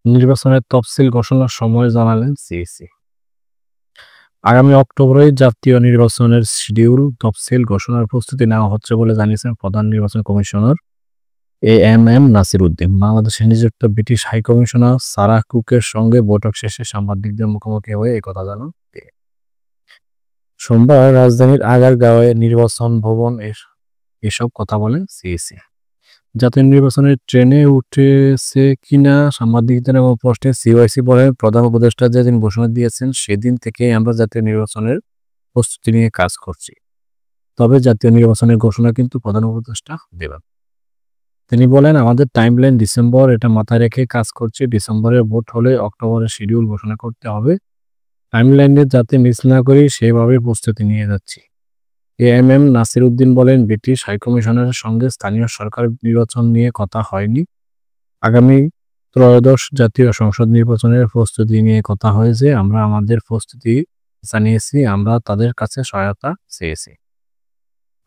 নির্বাচনের তফসিল ঘোষণার সময় জানালেন সিইসি। আগামী অক্টোবরে জাতীয় নির্বাচনের শিডিউল তফসিল ঘোষণার প্রস্তুতি নেওয়া হচ্ছে বলে জানিয়েছেন প্রধান নির্বাচন কমিশনার এএমএম নাসির উদ্দিন। বাংলাদেশে নিযুক্ত ব্রিটিশ হাইকমিশনার সারাহ কুকের সঙ্গে বৈঠক শেষে সাংবাদিকদের মুখোমুখি হয়ে একথা জানান তিনি। সোমবার রাজধানীর আগারগাঁওয়ে নির্বাচন ভবন এসব কথা বলেন সিইসি। জাতীয় নির্বাচনের ট্রেনে উঠেছে কিনা সাংবাদিকদের এমন প্রশ্নে সিওআইসি বলেন, প্রধান উপদেষ্টা যেদিন ঘোষণা দিয়েছেন সেদিন থেকেই আমরা জাতীয় নির্বাচনের প্রস্তুতি নিয়ে কাজ করছি। তবে জাতীয় নির্বাচনের ঘোষণা কিন্তু প্রধান উপদেষ্টা দেবেন। তিনি বলেন, আমাদের টাইমলাইন ডিসেম্বর, এটা মাথায় রেখে কাজ করছি। ডিসেম্বরে ভোট হলে অক্টোবরে শিডিউল ঘোষণা করতে হবে। টাইমলাইনে যাতে মিস না করি সেভাবে প্রস্তুতি নিয়ে যাচ্ছি। এএমএম নাসির উদ্দিন বলেন, ব্রিটিশ হাইকমিশনারের সঙ্গে স্থানীয় সরকার নির্বাচন নিয়ে কথা হয়নি। আগামী ত্রয়োদশ জাতীয় সংসদ নির্বাচনের প্রস্তুতি নিয়ে কথা হয়েছে। আমরা আমাদের প্রস্তুতি জানিয়েছি, আমরা তাদের কাছে সহায়তা চেয়েছি।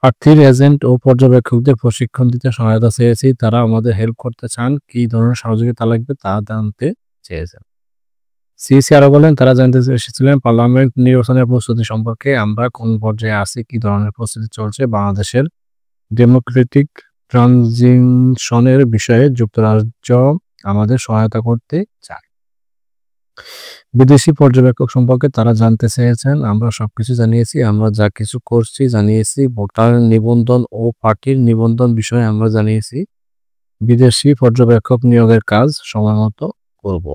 প্রার্থীর এজেন্ট ও পর্যবেক্ষকদের প্রশিক্ষণ দিতে সহায়তা চেয়েছি। তারা আমাদের হেল্প করতে চান, কী ধরনের সহযোগিতা লাগবে তা জানতে চেয়েছেন। সিইসি আরও বলেন, তারা জানতে এসেছিলেন পার্লামেন্ট নির্বাচনের প্রস্তুতি সম্পর্কে, আমরা কোন পর্যায়ে আছি, কী ধরনের প্রস্তুতি চলছে। বাংলাদেশের ডেমোক্রেটিক ট্রানজিশনের বিষয়ে যুক্তরাজ্য আমাদের সহায়তা করতে চায়। বিদেশি পর্যবেক্ষক সম্পর্কে তারা জানতে চেয়েছেন, আমরা সবকিছু জানিয়েছি। আমরা যা কিছু করছি জানিয়েছি। ভোটার নিবন্ধন ও পার্টির নিবন্ধন বিষয়ে আমরা জানিয়েছি। বিদেশি পর্যবেক্ষক নিয়োগের কাজ সময়মতো করব।